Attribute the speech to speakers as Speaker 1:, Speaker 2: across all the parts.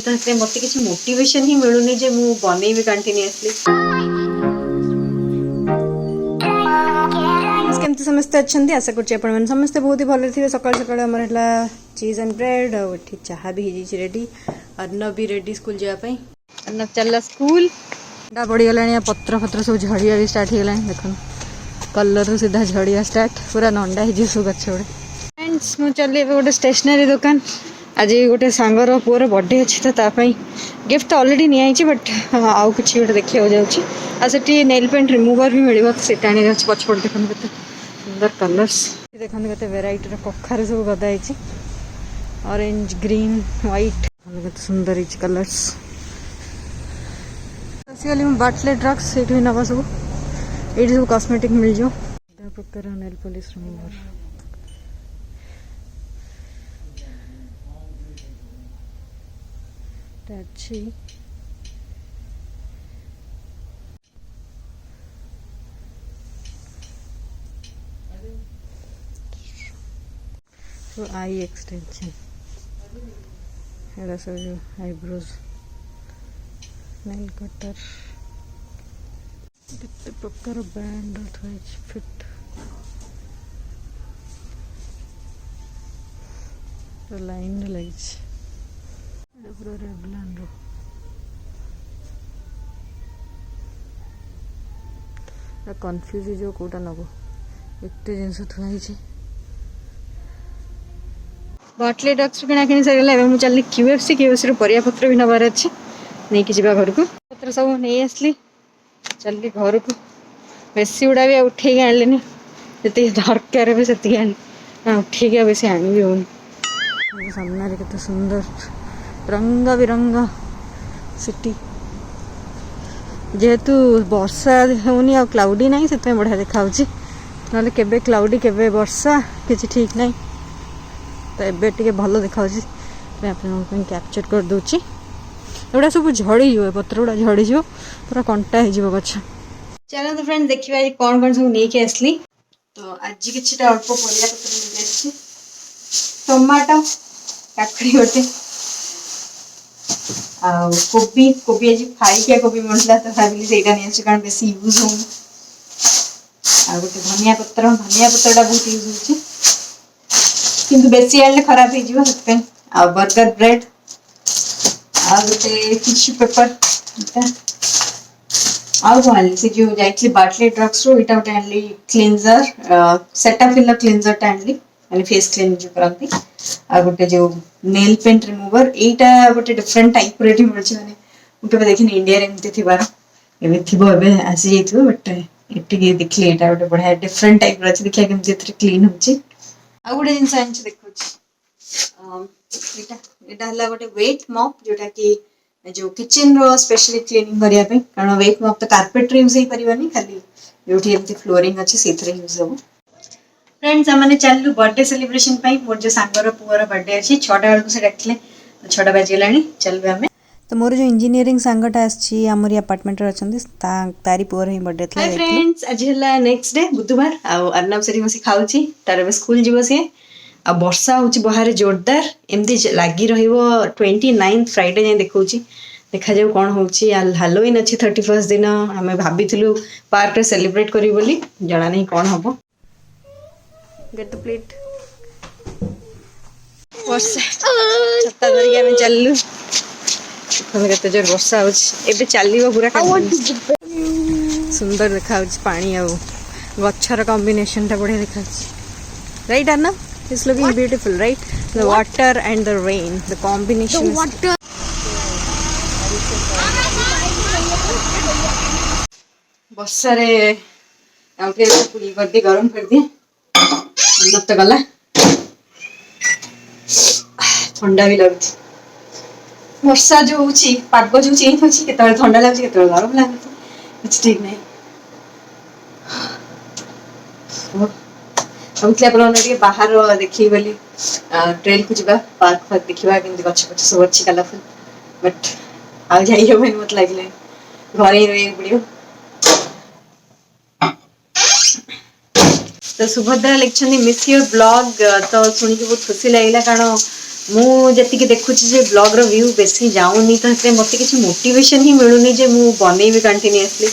Speaker 1: तो से मत किसी मोटिवेशन ही मिलूनी जे मु बनेबी कंटिन्यूअसली। केमती समस्ते अच्छा आशा कर समस्ते बहुत ही भले थे। सकाल सकाल आमर है चीज एंड ब्रेड और चाह भी हो रेडी। अर्नव भी रेडी स्कूल जावाई। अर्नव चलला स्कूल टा पड़गला पत्र फत्र सब झड़िया भी स्टार्ट होगा। देख कलर सीधा झड़िया स्टार्ट पूरा नंडा हो सब गच गुड़े। फ्रेंड्स मुझे चली गोटे स्टेशनरी दुकान। आज गोटे सांगर पुअर बर्थडे अच्छी तो तापाई गिफ्ट तो अलरेडी नहीं बट आउ कि गोटे देखा जाऊँगी। नेल पेंट रिमूवर भी मिले से पछपट देखते के सुंदर कलर्स देखते के वेराइटर कखार सब गदा ऑरेंज ग्रीन व्हाइट के सुंदर कलर्स। आसगली बाटले ड्रग्स ये भी नवा सब ये सब कॉस्मेटिक मिल जाओ प्रकार नेल पॉलिश रिमूवर। So आई एक्सटेंशन सब जो आईब्रोज नेल कटर केते प्रकार ब्रांड फिट लाइन लगी पूरा रेवलन रो कन्फ्यूज जो कोटा नब एत जिनस थुआई। बाटली ड्रग्स किଣା किणी सर मुझे चल क्यूएफसी परिया पत्र भी नबार अच्छे नहीं कि जा घर को पत्र सब नहीं आसली चल घर को बेसी गुड़ा भी उठे आने जी दरकार भी से उठे बेसी आनी भी होनी। सामने केते सुंदर रंग बिरंगा सिटी जेहेतु वर्षा होनी आ क्लाउडी ना से बढ़िया देखा ना केबे क्लाउडी केबे वर्षा किसी ठीक नहीं तो एबे टिके भल देखा कैप्चर कर दूची। एगुड़ा सब झड़ी पत्र गुड़ा झड़ी पूरा कंटा हो गछ। चलो तो फ्रेंड्स देखिए कौन कौन सब नहीं आसली। तो आज कि अल्प परिया पत्र टमाटो काकड़ी गोटे कोबी कोबी आज फाइकिया कोबी मिलता तो भाविली से कारण बेस यूज हो गोटे धनिया पत्ता बहुत यूज हो किंतु बेसी आने खराब हो बर्गर ब्रेड गोटे टिश्यू पेपर आउ कौन से जो जाइए बाटली ड्रग्स रो इटा गोटे आनली क्लीनजर सेटाफिल क्लीनजर टा आनली माने फेस क्लीन जो करती आ गोटे जो नेल पेंट रिमूवर एटा गोटे डिफरेंट टाइप रे मिलछि माने मुझे देखिए इंडिया रे एमती थिबार एबे थिबो एबे आसी जाइथो बट एटी देखले एटा गोटे बढ़िया डिफरेंट टाइप रे देखिया केमती एथरे क्लीन होछि। आ गोटे जिंस आनछि देखुछि एटा हला गोटे वेट मॉप जोटा कि जो किचन रो स्पेशली क्लीनिंग करिया पे कारण वेट मॉप तो कारपेट रे यूज ही परिबानी खाली जोठी एमती फ्लोरिंग अछि सेथरे यूज हो। फ्रेंड्स हमने चलू बर्थडे सेलिब्रेशन मोर जो सांगर पुअर बर्थडे अच्छी 6टा बेलू से डाकिले 6टा बाजिगला चलबे आम। तो मोर जो इंजीनियरिंग सांगटा आमरी अपार्टमेंट अच्छा तारी पुअर ही बर्थडे था। हाय फ्रेंड्स आज है नेक्स्ट डे बुधवार अर्नव से बस खाऊँ तार स्कूल जीव सी आ वर्षा हूँ बाहर जोरदार एमती लगी रही 29 फ्राइडे जाए देखा देखा जाऊ कौन हो हालोविन अच्छी 31 दिन आम भाभी पार्क रे सेलिब्रेट करी बोली जना नहीं कौन हम। गेट द प्लेट वर्षा छता धरिक आम चलू केते जोर वर्षा हो चलो पूरा सुंदर देखा पानी आ गचर कॉम्बिनेशन टा बढ़िया देखा राइट अन्ना it's looking beautiful right the water and the rain the combination वर्षा रे कर दी गरम कर दी तो गला ठंडा भी लगुच वर्षा जो होची पाग जो चेंज होची केतले ठंडा लागुची केतले गरम लागुची कुछ ठीक नहीं। हम बाहर देखी बोली ट्रेल को जावा पार्क फार्क देखा केमती गछ पछ सब अच्छी कलरफुल बट आ जाइए मत लगे घर ही रही पड़ो। तो सुभद्रा लिखछन मिस योर ब्लॉग तो सुनी बहुत खुशी लगिला कारण मुझे देखुची जे ब्लॉग रो व्यू बेसी जाऊनी तो मत कि मोटिवेशन ही मिलूनी जे मु बनइबी कंटिन्यूअसली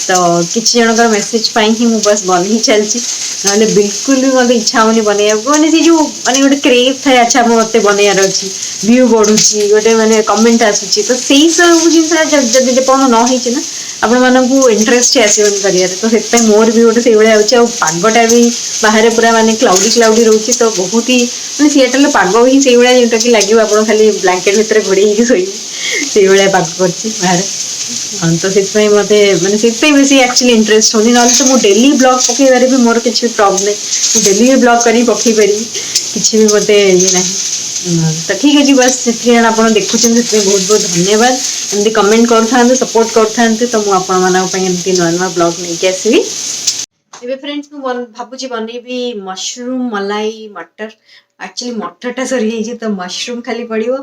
Speaker 1: तो किसी जनकर मेसेज पाई ही मु बस बन चलती ना बिल्कुल भी मतलब इच्छा होनी बनइया मैंने से जो मैंने गोटे क्रेव थाए अच्छा मत बनइबार अच्छी व्यू बढ़ुची गोटे मैंने कमेंट आसूची तो सही सब जिन जब जेपर्यंत न होना आपण मानक इंटरेस्ट आसबन कर तो से मोर भी गोटे से भाई पागटा भी बाहर पूरा माने क्लाउडी रोचे तो बहुत ही मैंने सीएटल पाग ही से भाया जोटा कि लगे आप खाली ब्लांकेट भितर घोड़े शोबे से भाया पाग कर बाहर तो से मत मैंने से बेस एक्चुअली इंटरेस्ट होनी ना तो मुझे डेली ब्लॉग पकड़ भी मोर किसी प्रॉब्लम नहीं डेली भी ब्लॉग कर पकई पारि किसी भी मत ये ना तो ठीक अच्छे बस से आप देखुं बहुत बहुत धन्यवाद एमती कमेंट करूँ सपोर्ट करूँ तो मुझे नुआ नुआ ब्लॉग नहीं आसवि एबे फ्रेंड्स मु भाबुची बनइबी मशरूम मलाई मटर एक्चुअली मटरटा सरी जाइए तो मशरूम खाली पड़ो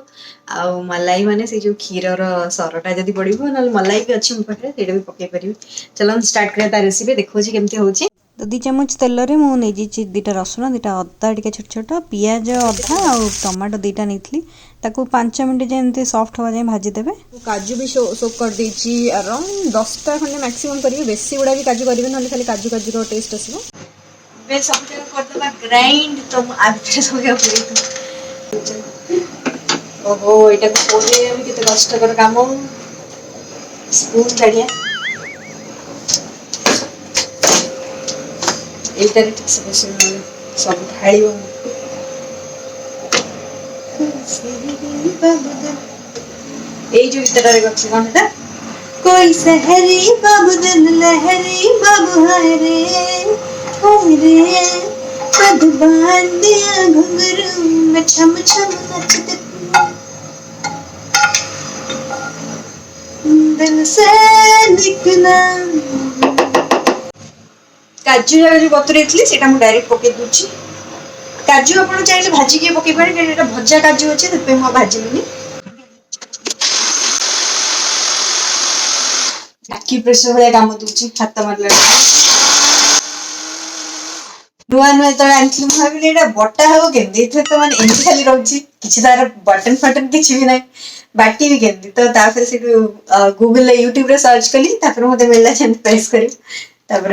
Speaker 1: आ मलाई माने से जो क्षीर सरटा जब पड़ो ना मलाई भी अच्छी मो पाखे भी पकई पारि चलो स्टार्ट करा रेसिपी देखो केमती हो 2 चामच तेल रे मु नहीं दुटा रसुण दुटा अदा टे छोट छोट पियाज अधा और टमाटो दुटा नहीं ताकू 5 मिनट जमी सफ्ट हवा जाए भाजीदेवे काजू भी सोक कर देची अराउंड 10टा खंडे मैक्सिमम करेंगे बेसी गुड़ा भी काजू करेंगे ना खाली काजू काजू का टेस्ट आसो सब जगह करदे ग्राइंड तो आगे सब ओहो यहाँ को केते कष्टकर काम स्पून काढ़िया এইটারে ঠিক সে বসে সব ঢাড়িও এই যে ভিতরে গছে কোনটা कोई सहरी बाबू दिन लहरी बाबू हाय रे कद बांध दिया घुंघरू में छम छम नचते दिल से दिखना काजू जो बतुरे से डायरेक्ट पकई दूची काजू आप चाहिए भाजिक पकई पारे कहीं भजा काजू अच्छे से भाजलुनि आखि प्रेसर भाया कम दूची हाथ मारला नुआ नुआ जो आनी भाविली बटा हम केमती तो मैंने एमती खाली रोचे कि तार बटन फटन किसी भी ना बाटी भी केमती तो से गूगल यूट्यूब रे सर्च कली मत मिलला प्रेस कर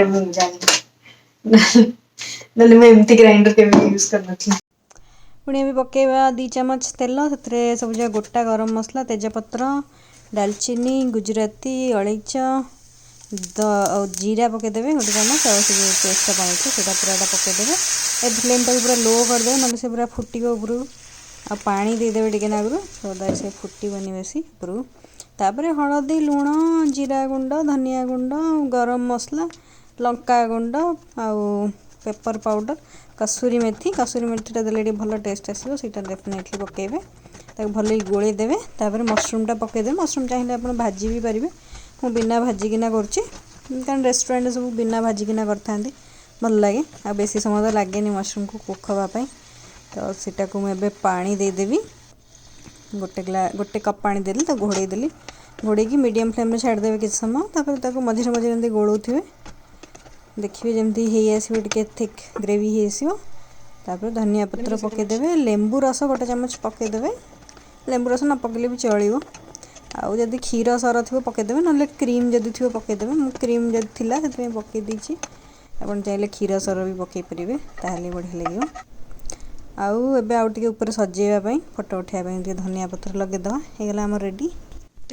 Speaker 1: मुझे जानी ना मैं एमती ग्राइंडर के यूज करना पुणी भी पकेवा 2 चम्मच तेल से सब जगह गोटा गरम मसला तेजपत्र दालचीनी गुजराती अलैच जीरा पकईदेवे गोटे चम्मच और से पेस्टा बनाते से पूरा पकईदेवे ए फ्लेम टाक पूरा लो करदे ना से पूरा फुट ऊपर आ पानी देदेवे टे नागुर सदा से फुटबनी बेसी ऊपर तापर हलदी लुण जीरा गुंड धनिया गुंड गरम मसला लंका गुंड आउ पेपर पाउडर कसूरी मेथीटा देले भल टेस्ट आसो सीटा डेफिनेटली पकेबे ताक भल गोले देवे तापर मशरूमटा पकईदे मशरूम चाहिए आप भाजी भी पारे मु बिना भाजिकिना करुच्ची कारण रेस्टोरेंट सब बिना भाजिकिना करता भल लगे आ बेसी समय तो लगे मशरूम को कुक हाँपाई तो सीटा को मुझे पानी देदेवी गोटे कप पानी देली तो घोड़े देली घोड़े मीडियम फ्लेम छाड़देवे किसी समय मझे मझे एमती गोलौथिबे देखिए जमती टे थिक ग्रेवी होपर धनिया पत्र पकईदेवे लेंबू रस गोटे चम्मच पकईदेवे लेंबू रस न पकड़े भी चलो आउ जदि क्षीर सर थी पकईदेवे ना क्रीम जदि थी पकईदेवे मु क्रीम जदि थिला से पकई देछि आपन चाहिए क्षीर सर भी पकई पारे ताहले बढ़िया लगे आउ एबे आउ टिके ऊपर सजेवा फोटो उठाइबा धनिया पत्र लगेदवा हेगला आम रेडी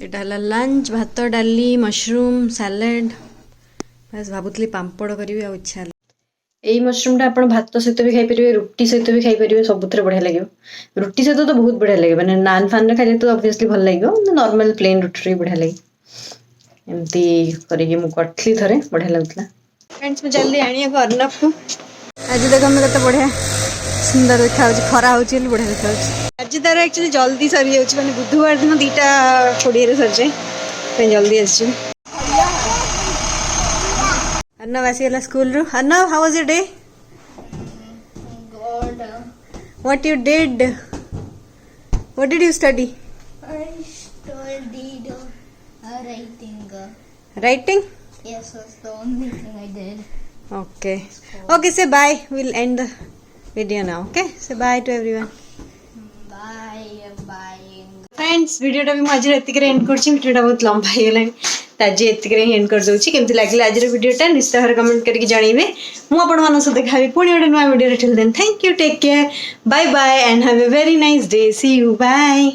Speaker 1: एटा हला लंच भात डाली मशरूम सैलेड बस भावुली पापड़ करी आ इच्छा यही मशरूम आप भात सहित भी खाई पारे रुटी सहित भी खाई पारे सबुथ बढ़िया लगे रुटी सहित तो बहुत बढ़िया लगे मैंने नान फान खाई तो ऑब्वियसली भल लगे नॉर्मल प्लेन रुटी बढ़िया लगे एमती करी मुझे थे बढ़िया लगता फ्रेंड्स मैं चलि आने अर्णव को आज देख केते बढ़िया सुंदर देखा खरा हो बढ़िया देखा आज तार एक्चुअली जल्दी सरी जाऊँ मैंने बुधवार दिन 2:20 सर जाए जल्दी आस Arnav asila school ru. Arnav, how was your day? Good. What you did? What did you study?
Speaker 2: I studied writing.
Speaker 1: Writing?
Speaker 2: Yes, that's the only thing I did.
Speaker 1: Okay. Okay, say bye. We'll end the video now. Okay? Say bye to everyone.
Speaker 2: Bye.
Speaker 1: Friends वीडियोटा भी मुझे एतिक and कर वीडियोटा बहुत लंबा हो गलानी तो आज एतिक and कर दूसरी केमती लगे आज वीडियोटा निश्चित भाव कमेंट करके जनइबे मुझे सहित देखा पुणी गोटे नुआ video till then thank you take care bye bye and have a very nice day see you bye.